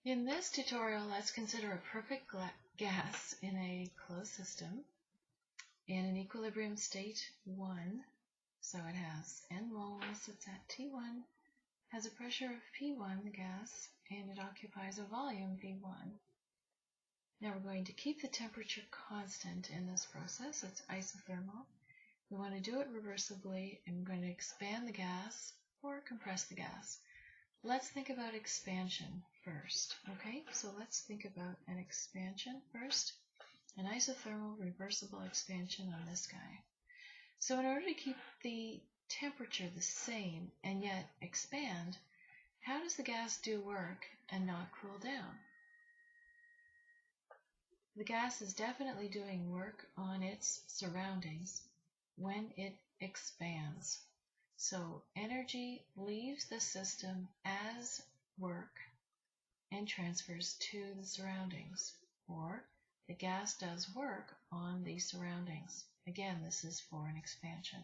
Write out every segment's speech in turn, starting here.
In this tutorial, let's consider a perfect gas in a closed system in an equilibrium state 1. So it has n moles, it's at T1, has a pressure of P1, the gas, and it occupies a volume V1. Now we're going to keep the temperature constant in this process. It's isothermal. We want to do it reversibly, and we're going to expand the gas or compress the gas. Let's think about expansion first, okay? So let's think about an expansion first, an isothermal reversible expansion on this guy. So in order to keep the temperature the same and yet expand, how does the gas do work and not cool down? The gas is definitely doing work on its surroundings when it expands. So energy leaves the system as work and transfers to the surroundings, or the gas does work on the surroundings. Again, this is for an expansion.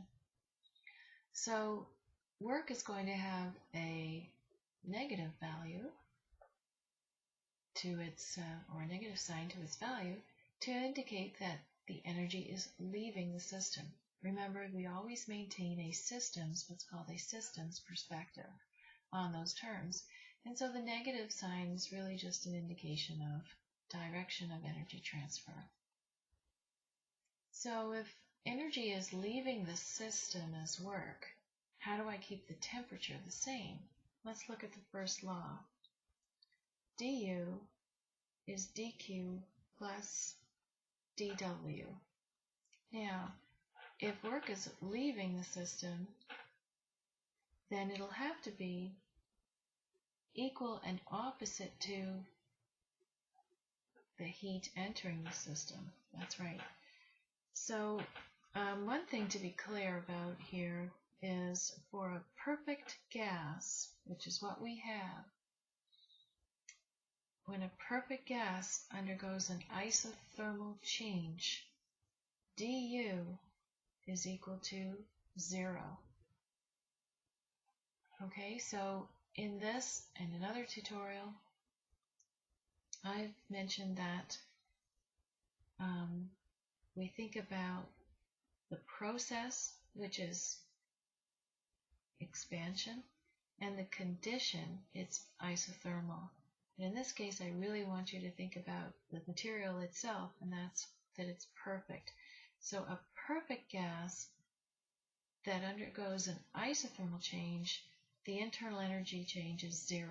So work is going to have a negative value to its, or a negative sign to its value to indicate that the energy is leaving the system. Remember, we always maintain a systems, what's called a systems perspective on those terms. And so the negative sign is really just an indication of direction of energy transfer. So if energy is leaving the system as work, how do I keep the temperature the same? Let's look at the first law. du is dq plus dw. Now, if work is leaving the system, then it'll have to be equal and opposite to the heat entering the system. That's right. So one thing to be clear about here is for a perfect gas, which is what we have, when a perfect gas undergoes an isothermal change, du is equal to 0. Okay, so in this and another tutorial, I've mentioned that we think about the process, which is expansion, and the condition, it's isothermal. And in this case, I really want you to think about the material itself, and that's that it's perfect. So a perfect gas that undergoes an isothermal change, the internal energy change is 0.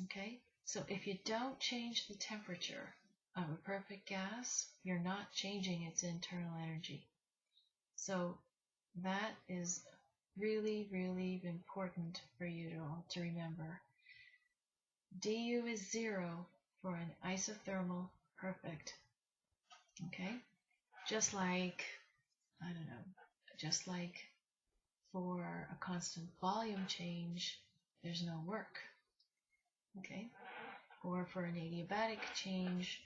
Okay? So if you don't change the temperature of a perfect gas, you're not changing its internal energy. So that is really, really important for you to remember. du is 0 for an isothermal perfect. Okay? Just like, I don't know, just like for a constant volume change, there's no work. Okay? Or for an adiabatic change,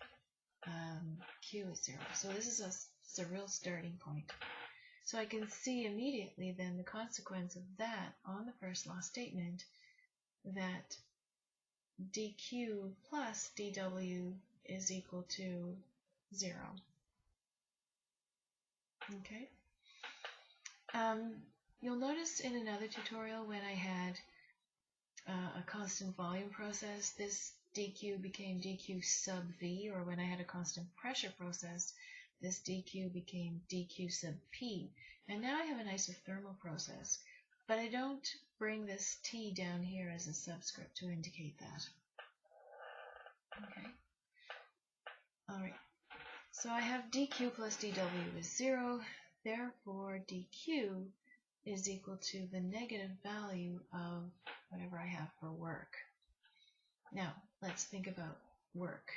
Q is 0. So this is a real starting point. So I can see immediately then the consequence of that on the first law statement, that dq plus dw is equal to 0. Okay. You'll notice in another tutorial when I had a constant volume process, this dq became dq sub v, or when I had a constant pressure process, this dq became dq sub p. And now I have an isothermal process, but I don't bring this t down here as a subscript to indicate that. Okay. Alright. So I have dq plus dw is 0, therefore dq is equal to the negative value of whatever I have for work. Now, let's think about work.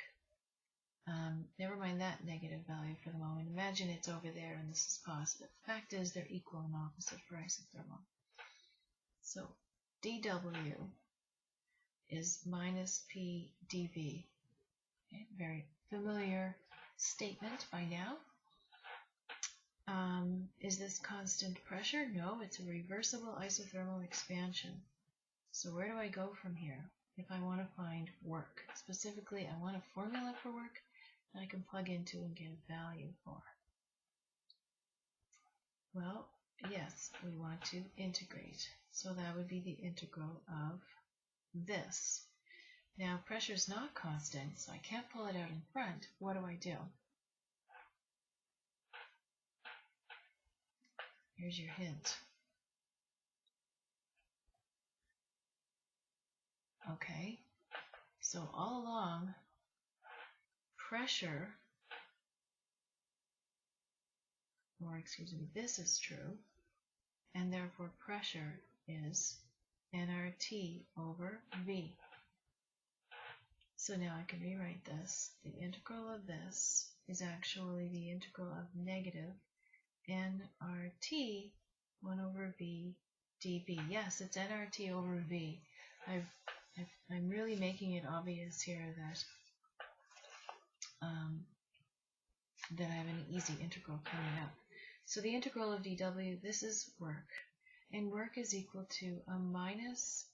Never mind that negative value for the moment. Imagine it's over there and this is positive. The fact is they're equal and opposite for isothermal. So dw is minus p dv. Okay, very familiar statement by now. Is this constant pressure? No, it's a reversible isothermal expansion. So where do I go from here? if I want to find work. Specifically, I want a formula for work that I can plug into and get a value for. Well, yes, we want to integrate. So that would be the integral of this. Now, pressure is not constant, so I can't pull it out in front. What do? Here's your hint. Okay, so all along, pressure, or excuse me, this is true, and therefore pressure is nRT over V. So now I can rewrite this. The integral of this is actually the integral of negative nRT 1 over V dV. Yes, it's nRT over V. I'm really making it obvious here that that I have an easy integral coming up. So the integral of dW, this is work. And work is equal to a minus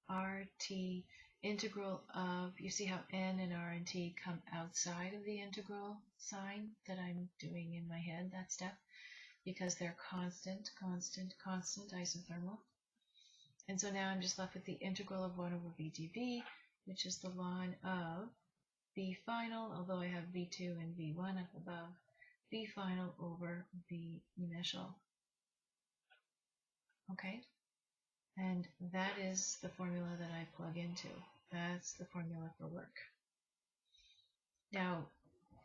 nRT integral of, you see how n and r and t come outside of the integral sign that I'm doing in my head, that step, because they're constant isothermal. And so now I'm just left with the integral of 1 over v dv, which is the ln of v final, although I have v2 and v1 up above, v final over v initial. Okay? And that is the formula that I plug into. That's the formula for work. Now,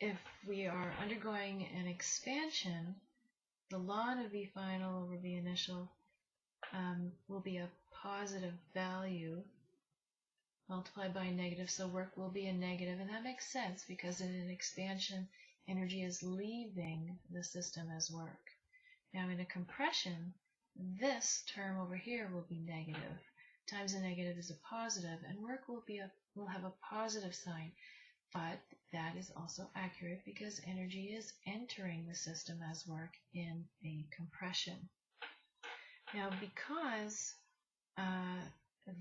if we are undergoing an expansion, the ln of v final over v initial will be a positive value multiplied by a negative, so work will be a negative, and that makes sense because in an expansion, energy is leaving the system as work. Now in a compression, this term over here will be negative. Times a negative is a positive, and work will have a positive sign. But that is also accurate because energy is entering the system as work in a compression. Now because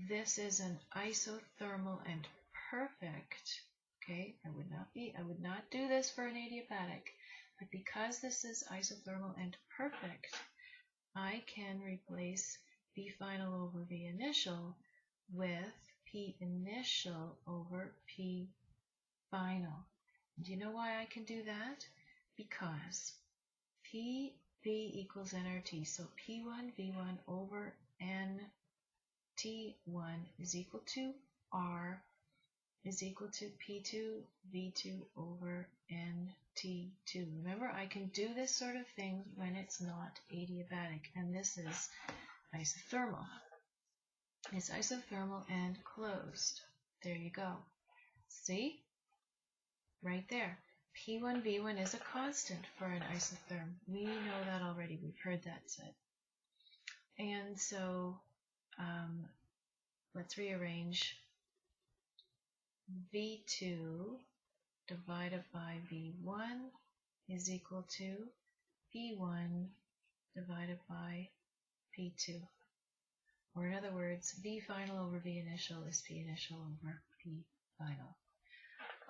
this is an isothermal and perfect, okay, I would not do this for an adiabatic, but because this is isothermal and perfect, I can replace V final over V initial with P initial over P final. Do you know why I can do that? Because PV equals nRT, so P1 V1 over NT1 is equal to R is equal to P2 V2 over NT2. Remember, I can do this sort of thing when it's not adiabatic, and this is isothermal. It's isothermal and closed. There you go. See? Right there. P1 V1 is a constant for an isotherm. We know that already. We've heard that said. And so let's rearrange V2 divided by V1 is equal to P1 divided by P2. Or in other words, V final over V initial is P initial over P final.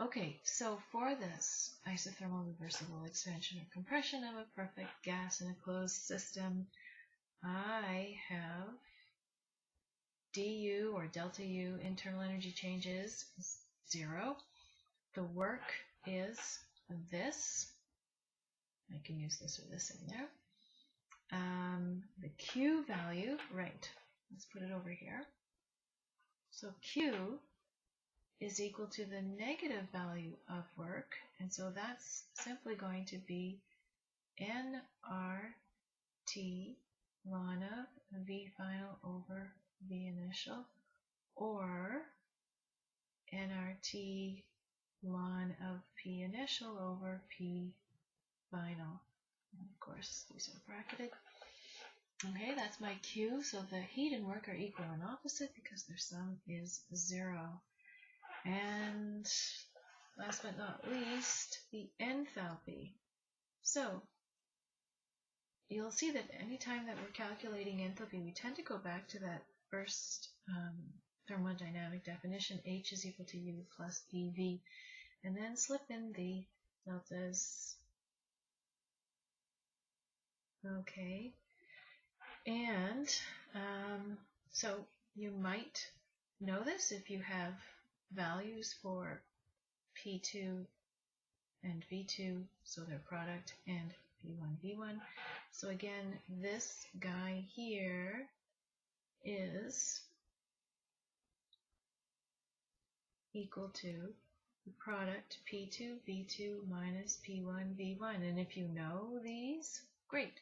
Okay, so for this isothermal reversible expansion or compression of a perfect gas in a closed system, I have du or delta U internal energy change is 0. The work is this. I can use this or this in there. The Q value, right, let's put it over here. So Q is equal to the negative value of work, and so that's simply going to be nRT ln of V final over V initial, or nRT ln of P initial over P final. And of course, these are bracketed. Okay, that's my Q, so the heat and work are equal and opposite because their sum is 0. And last but not least, the enthalpy. So you'll see that anytime that we're calculating enthalpy, we tend to go back to that first thermodynamic definition, H is equal to U plus PV. And then slip in the deltas. Okay. And so you might know this if you have values for P2 and V2, so their product, and P1, V1. So again, this guy here is equal to the product P2, V2 minus P1, V1. And if you know these, great.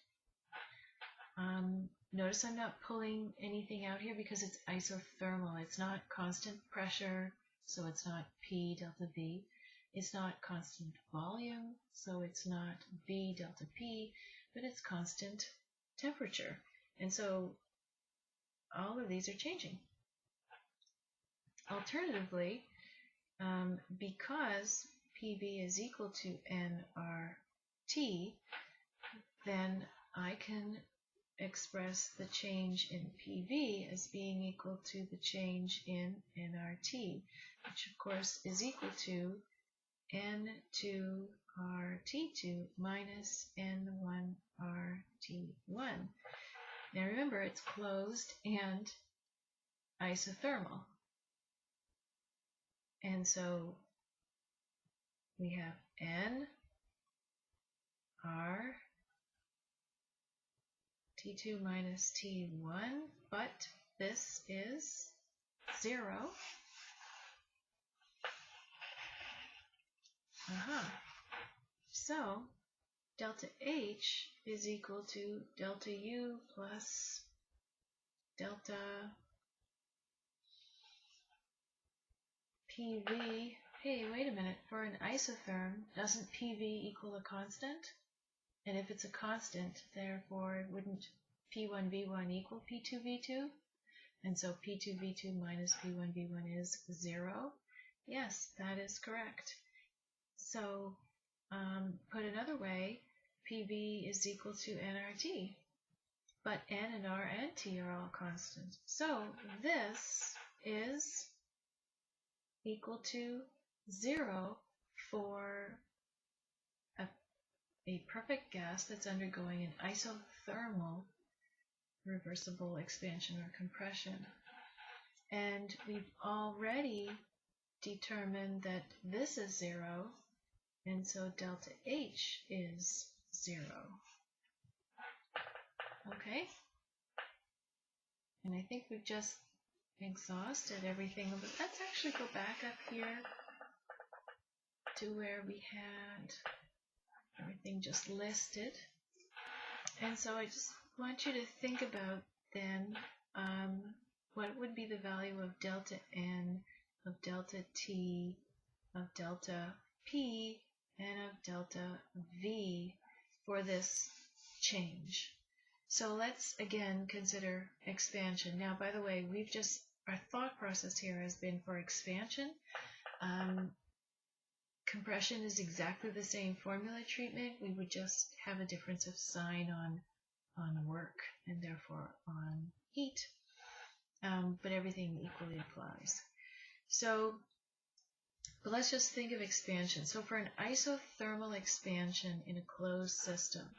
Notice I'm not pulling anything out here because it's isothermal. It's not constant pressure, so it's not P delta V. It's not constant volume, so it's not V delta P, but it's constant temperature. And so all of these are changing. Alternatively, because PV is equal to nRT, then I can express the change in PV as being equal to the change in nRT, which of course is equal to N2RT2 minus N1RT1. Now remember, it's closed and isothermal. And so we have N R T2 minus T1, but this is 0. So delta H is equal to delta U plus delta PV. Hey, wait a minute. For an isotherm, doesn't PV equal a constant? And if it's a constant, therefore, wouldn't P1V1 equal P2V2? And so P2V2 minus P1V1 is 0? Yes, that is correct. So, put another way, PV is equal to nRT. But N and R and T are all constant. So, this is equal to 0 for a perfect gas that's undergoing an isothermal reversible expansion or compression. And we've already determined that this is 0, and so delta H is 0. Okay? And I think we've just exhausted everything. But let's actually go back up here to where we had everything just listed. And so I just want you to think about then what would be the value of delta N, of delta T, of delta P, and of delta V for this change. So let's again consider expansion. Now, by the way, our thought process here has been for expansion. Compression is exactly the same formula treatment. We would just have a difference of sign on work and therefore on heat. But everything equally applies. So, but let's just think of expansion. So for an isothermal expansion in a closed system,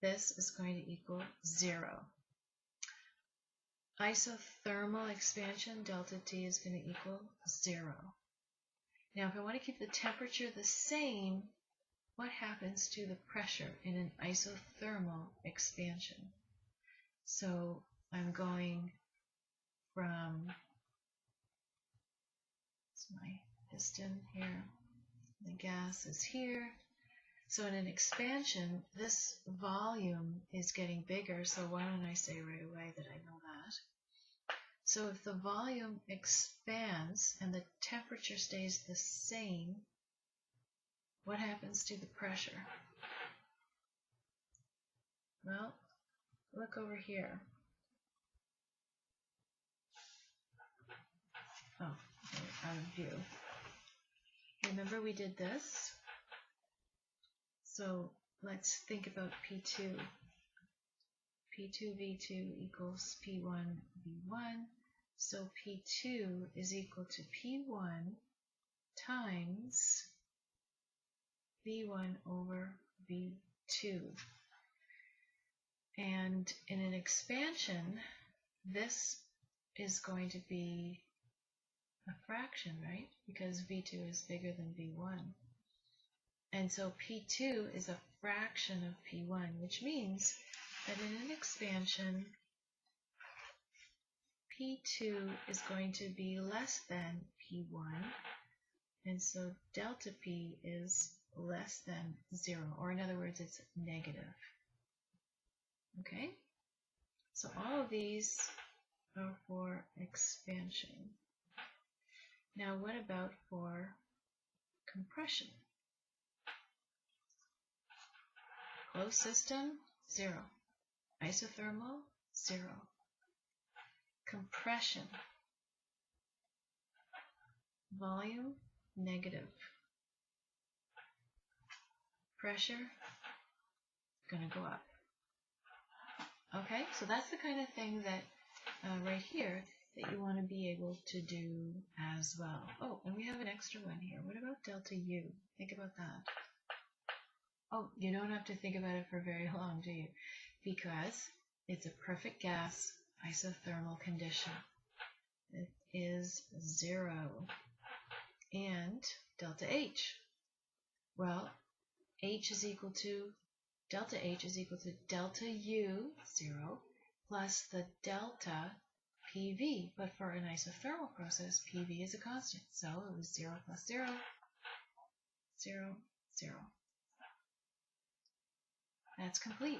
this is going to equal 0. Isothermal expansion, delta T is going to equal 0. Now, if I want to keep the temperature the same, what happens to the pressure in an isothermal expansion? So I'm going from, it's my piston here, the gas is here. So in an expansion, this volume is getting bigger, so why don't I say right away that I know that? So if the volume expands and the temperature stays the same, what happens to the pressure? Well, look over here. Oh, out of view. Remember we did this? So let's think about P2. P2V2 equals P1V1. So P2 is equal to P1 times V1 over V2. And in an expansion, this is going to be a fraction, right? Because V2 is bigger than V1. And so P2 is a fraction of P1, which means that in an expansion, P2 is going to be less than P1, and so delta P is less than 0, or in other words, it's negative. Okay? So all of these are for expansion. Now what about for compression? Closed system, 0. Isothermal, 0. Compression. Volume, negative. Pressure, going to go up. Okay, so that's the kind of thing that right here that you want to be able to do as well. Oh, and we have an extra one here. What about delta U? Think about that. Oh, you don't have to think about it for very long, do you? Because it's a perfect gas isothermal condition. It is 0. And delta H. Well, H is equal to, delta H is equal to delta U, 0, plus the delta PV. But for an isothermal process, PV is a constant. So it was 0 plus 0, 0, 0. That's complete.